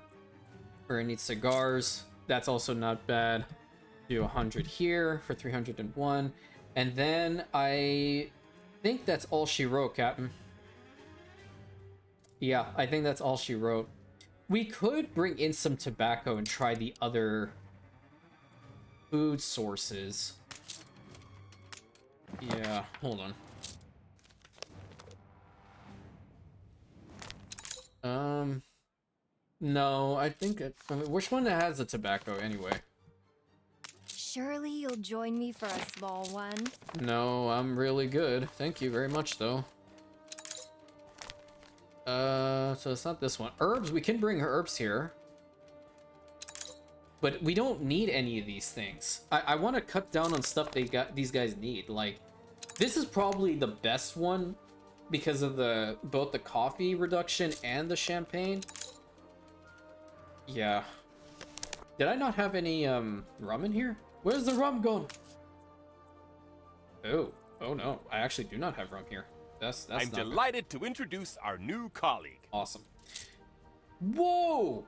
We're gonna need cigars. That's also not bad. Do 100 here for 301. And then I think that's all she wrote, Captain. Yeah, I think that's all she wrote. We could bring in some tobacco and try the other food sources. Yeah, hold on. No, I think I mean, which one has the tobacco anyway? Surely you'll join me for a small one. No, I'm really good. Thank you very much, though. So it's not this one. Herbs, we can bring herbs here. But we don't need any of these things. I want to cut down on stuff these guys need. Like, this is probably the best one because of both the coffee reduction and the champagne. Yeah. Did I not have any rum in here? Where's the rum going? Oh no. I actually do not have rum here. That's I'm delighted to introduce our new colleague. Awesome. Whoa!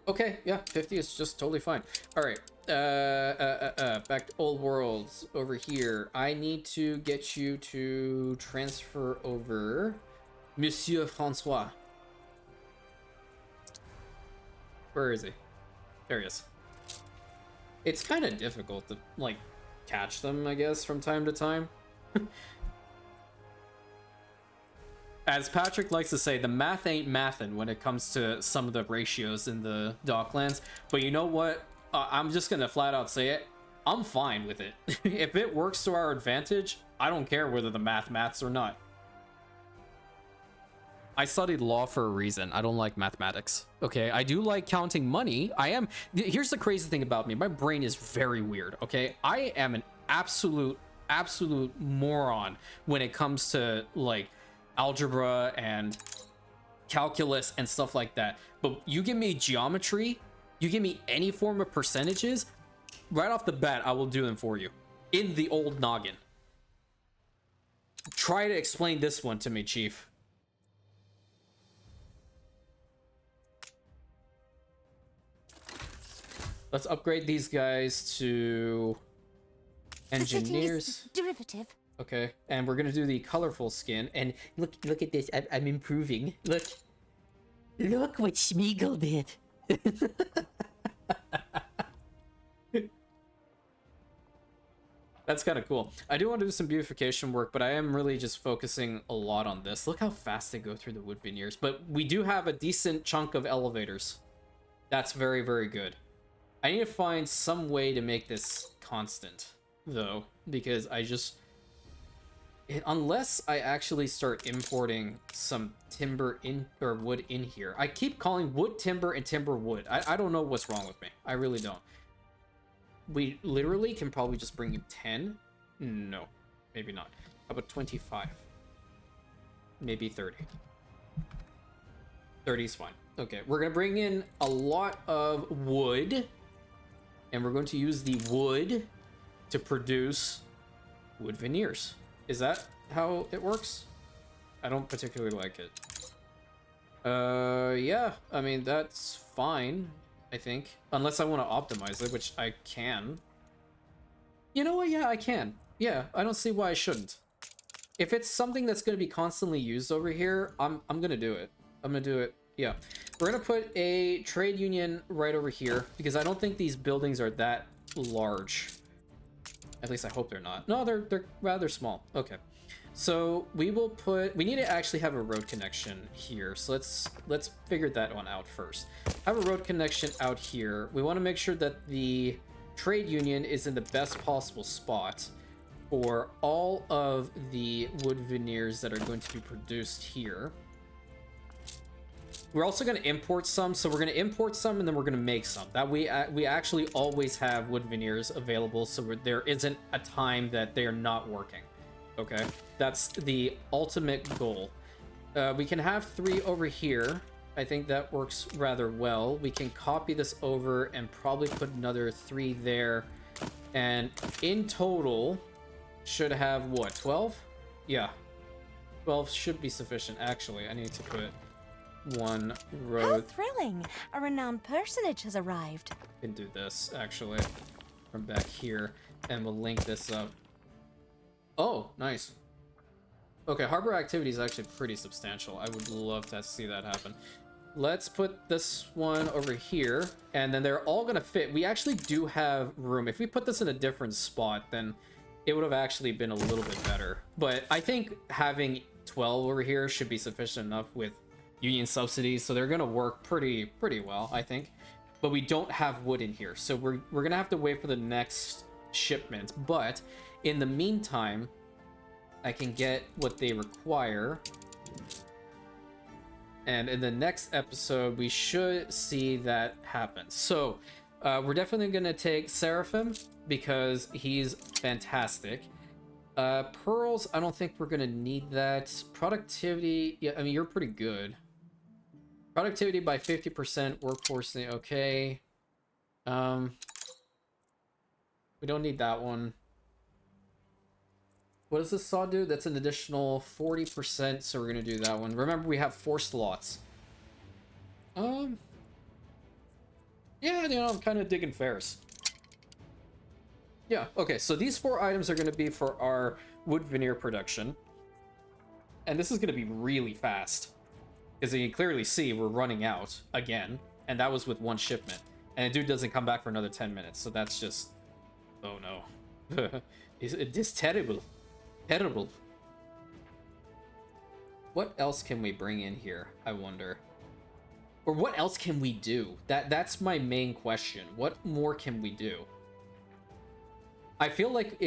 Okay, yeah, 50 is just totally fine. All right, back to old worlds over here. I need to get you to transfer over Monsieur Francois. Where is he? There he is. It's kind of difficult to, like, catch them, I guess, from time to time. As Patrick likes to say, the math ain't mathin' when it comes to some of the ratios in the Docklands. But you know what? I'm just gonna flat out say it. I'm fine with it. If it works to our advantage, I don't care whether the maths or not. I studied law for a reason. I don't like mathematics. Okay, I do like counting money. Here's the crazy thing about me. My brain is very weird, okay? I am an absolute moron when it comes to, like, algebra and calculus and stuff like that. But you give me geometry, you give me any form of percentages, right off the bat, I will do them for you. In the old noggin. Try to explain this one to me, Chief. Let's upgrade these guys to Engineers. Derivative. Okay, and we're gonna do the colorful skin. And look at this. I'm improving. Look what Smeagol did. That's kind of cool. I do want to do some beautification work, but I am really just focusing a lot on this. Look how fast they go through the wood veneers. But we do have a decent chunk of elevators. That's very, very good. I need to find some way to make this constant, though, because I just... Unless I actually start importing some timber in, or wood in here. I keep calling wood timber and timber wood. I don't know what's wrong with me. I really don't. We literally can probably just bring in 10. No, maybe not. How about 25? Maybe 30. 30 is fine. Okay, we're gonna bring in a lot of wood, and we're going to use the wood to produce wood veneers. Is that how it works? I don't particularly like it. Yeah, I mean, that's fine, I think. Unless I want to optimize it, which I can. You know what? Yeah, I can. Yeah, I don't see why I shouldn't. If it's something that's going to be constantly used over here, I'm going to do it. I'm going to do it. Yeah. We're going to put a trade union right over here, because I don't think these buildings are that large. At least I hope they're not. No, they're rather small. Okay. So we will put... We need to actually have a road connection here. So let's figure that one out first. Have a road connection out here. We want to make sure that the trade union is in the best possible spot for all of the wood veneers that are going to be produced here. We're also going to import some, so we're going to import some and then we're going to make some. That we actually always have wood veneers available, so there isn't a time that they are not working. Okay, that's the ultimate goal. We can have 3 over here. I think that works rather well. We can copy this over and probably put another 3 there. And in total, should have what, 12? Yeah, 12 should be sufficient. Actually, I need to put 1 road. How thrilling! A renowned personage has arrived. Can do this actually from back here, and we'll link this up. Oh, nice. Okay, harbor activity is actually pretty substantial. I would love to see that happen. Let's put this one over here, and then they're all gonna fit. We actually do have room. If we put this in a different spot, then it would have actually been a little bit better. But I think having 12 over here should be sufficient enough with union subsidies, so they're gonna work pretty well, I think. But we don't have wood in here, so we're gonna have to wait for the next shipment. But in the meantime, I can get what they require, and in the next episode we should see that happen. So we're definitely gonna take Seraphim because he's fantastic. Pearls, I don't think we're gonna need that. Productivity, yeah, I mean, you're pretty good. Productivity by 50%, workforce, okay. We don't need that one. What does this saw do? That's an additional 40%, so we're gonna do that one. Remember, we have 4 slots. Yeah, you know, I'm kind of digging Ferris. Yeah, okay, so these 4 items are gonna be for our wood veneer production. And this is gonna be really fast. Because you can clearly see we're running out again. And that was with 1 shipment. And the dude doesn't come back for another 10 minutes, so that's just... Oh no. It's terrible. Terrible. What else can we bring in here, I wonder? Or what else can we do? That's my main question. What more can we do? I feel like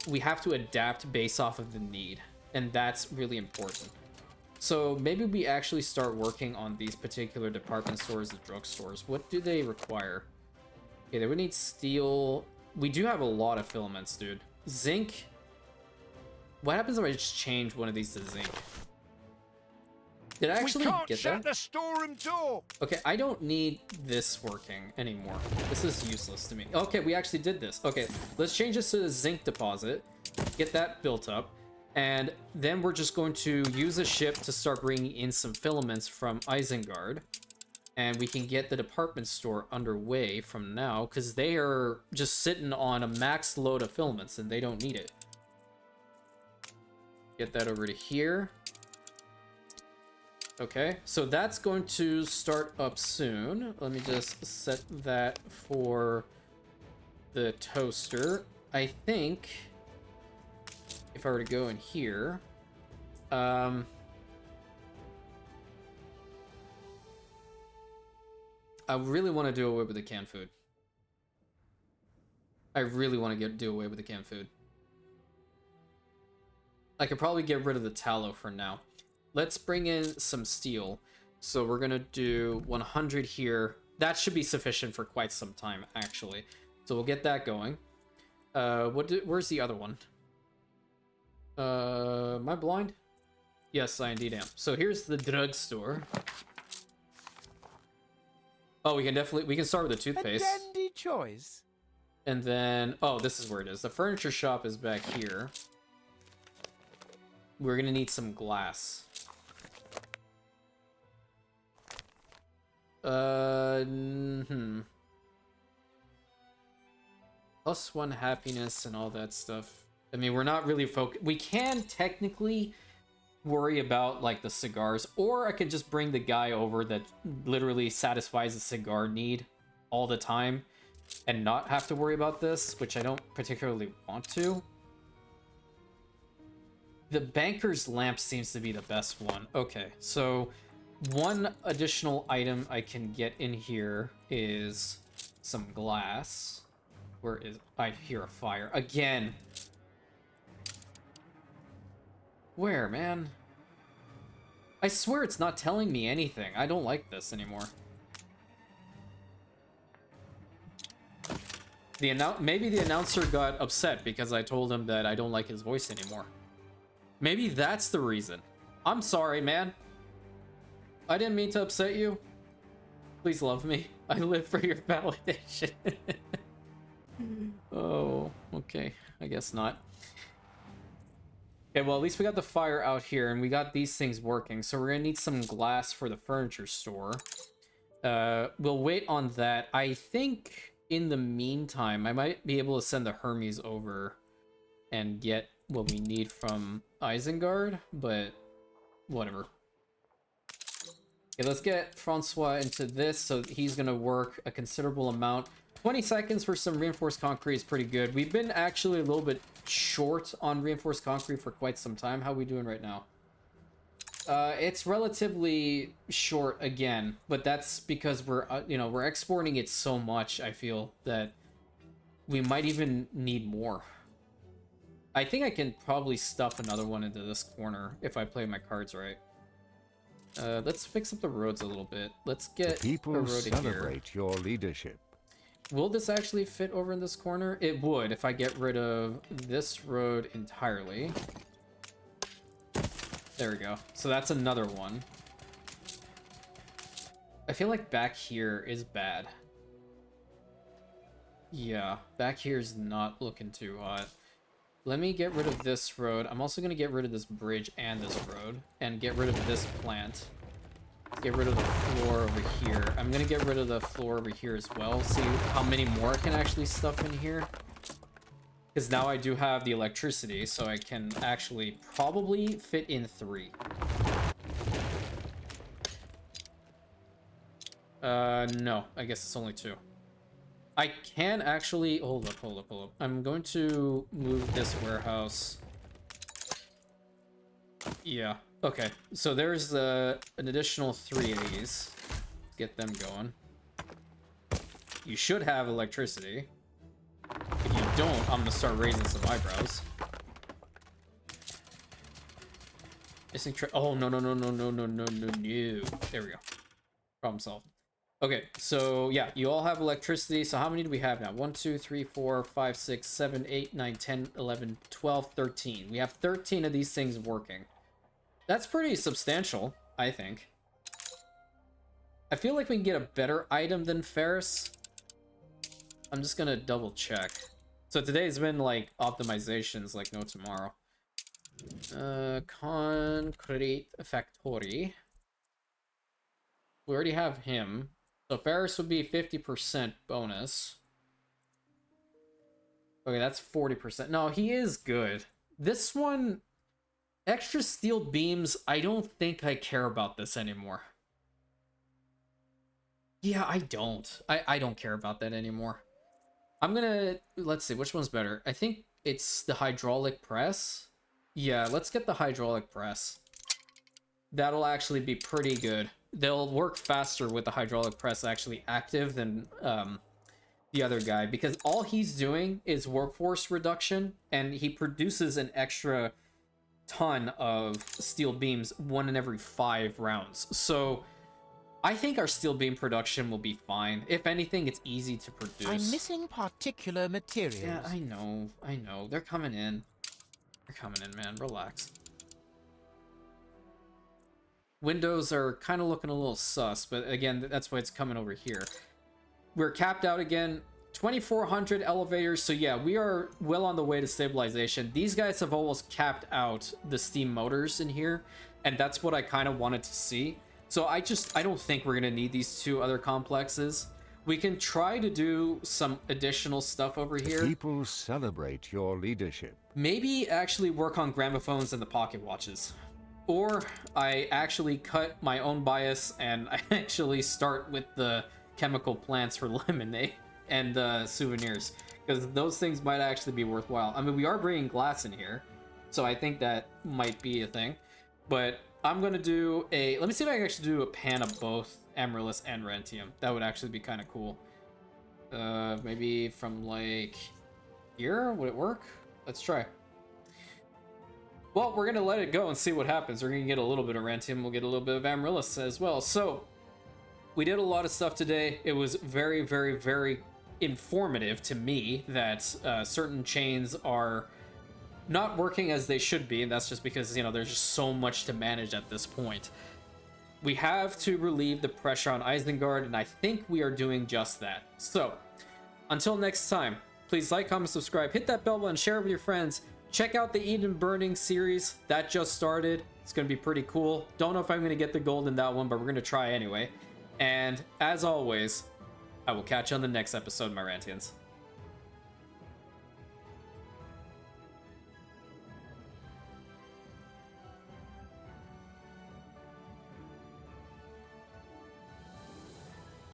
we have to adapt based off of the need, and that's really important. So maybe we actually start working on these particular department stores and drugstores. What do they require? Okay, they would need steel. We do have a lot of filaments, dude. Zinc. What happens if I just change one of these to zinc? Did I actually we can't get shut that? the storeroom door. Okay, I don't need this working anymore. This is useless to me. Okay, we actually did this. Okay, let's change this to the zinc deposit. Get that built up. And then we're just going to use a ship to start bringing in some filaments from Isengard. And we can get the department store underway from now, because they are just sitting on a max load of filaments and they don't need it. Get that over to here. Okay, so that's going to start up soon. Let me just set that for the toaster. I think if I were to go in here, I really want to do away with the canned food. I really want to do away with the canned food. I could probably get rid of the tallow for now. Let's bring in some steel. So we're gonna do 100 here. That should be sufficient for quite some time, actually. So we'll get that going. Where's the other one? Am I blind? Yes, I indeed am. So here's the drugstore. Oh, we can start with the toothpaste. A dandy choice. And then, oh, this is where it is. The furniture shop is back here. We're gonna need some glass. +1 happiness and all that stuff. I mean, we're not really focused. We can technically worry about like the cigars, or I could just bring the guy over that literally satisfies the cigar need all the time and not have to worry about this, which I don't particularly want to. The banker's lamp seems to be the best one. Okay, so one additional item I can get in here is some glass. Where is... I hear a fire. Again! Where, man? I swear it's not telling me anything. I don't like this anymore. Maybe the announcer got upset because I told him that I don't like his voice anymore. Maybe that's the reason. I'm sorry, man. I didn't mean to upset you. Please love me. I live for your validation. Oh, okay. I guess not. Okay, well, at least we got the fire out here, and we got these things working, so we're gonna need some glass for the furniture store. We'll wait on that. I think, in the meantime, I might be able to send the Hermes over and get what we need from Isengard, but whatever. Okay, let's get Francois into this, so he's gonna work a considerable amount. 20 seconds for some reinforced concrete is pretty good. We've been actually a little bit short on reinforced concrete for quite some time. How are we doing right now? It's relatively short again, but that's because we're, we're exporting it so much, I feel, that we might even need more. I think I can probably stuff another one into this corner if I play my cards right. Let's fix up the roads a little bit. Let's get People a road here. celebrate your leadership. Will this actually fit over in this corner? It would if I get rid of this road entirely. There we go. So that's another one. I feel like back here is bad. Yeah, back here is not looking too hot. Let me get rid of this road. I'm also going to get rid of this bridge and this road. And get rid of this plant. Get rid of the floor over here. I'm going to get rid of the floor over here as well. See how many more I can actually stuff in here. Because now I do have the electricity, so I can actually probably fit in 3. No. I guess it's only 2. I can actually... Hold up. I'm going to move this warehouse. Yeah. Okay. So there's an additional 3 of these. Let's get them going. You should have electricity. If you don't, I'm going to start raising some eyebrows. Missing oh, no. There we go. Problem solved. Okay, so yeah, you all have electricity. So how many do we have now? 1, 2, 3, 4, 5, 6, 7, 8, 9, 10, 11, 12, 13. We have 13 of these things working. That's pretty substantial, I think. I feel like we can get a better item than Ferris. I'm just gonna double check. So today's been like optimizations like no tomorrow. Concrete factory. we already have him. So Ferris would be 50% bonus. Okay, that's 40%. No, he is good. This one, extra steel beams, I don't think I care about this anymore. Yeah, I don't. I don't care about that anymore. I'm gonna, let's see, which one's better? I think it's the hydraulic press. Yeah, let's get the hydraulic press. That'll actually be pretty good. They'll work faster with the hydraulic press actually active than the other guy, because all he's doing is workforce reduction, and he produces an extra ton of steel beams 1 in every 5 rounds. So I think our steel beam production will be fine. If anything, it's easy to produce. I'm missing particular materials. Yeah, I know. They're coming in. They're coming in, man. Relax. Windows are kind of looking a little sus, but again, that's why it's coming over here. We're capped out again. 2,400 elevators, so yeah, we are well on the way to stabilization. These guys have almost capped out the steam motors in here, and that's what I kind of wanted to see. So I don't think we're gonna need these 2 other complexes. We can try to do some additional stuff over here. People celebrate your leadership. Maybe actually work on gramophones and the pocket watches. Or I actually cut my own bias and I actually start with the chemical plants for lemonade and souvenirs, because those things might actually be worthwhile. I mean, we are bringing glass in here, so I think that might be a thing. But I'm gonna do a, let me see if I can actually do a pan of both Amaryllis and Rantium. That would actually be kind of cool. Maybe from like here, would it work? Let's try. Well, we're gonna let it go and see what happens. We're gonna get a little bit of Rantium, we'll get a little bit of Amaryllis as well. So we did a lot of stuff today. It was very, very, very informative to me that certain chains are not working as they should be, and that's just because, you know, there's just so much to manage at this point. We have to relieve the pressure on Isengard, and I think we are doing just that. So until next time, please like, comment, subscribe, hit that bell button, share it with your friends. Check out the Eden Burning series that just started. It's gonna be pretty cool. Don't know if I'm gonna get the gold in that one, but we're gonna try anyway. And as always, I will catch you on the next episode, my Rantians.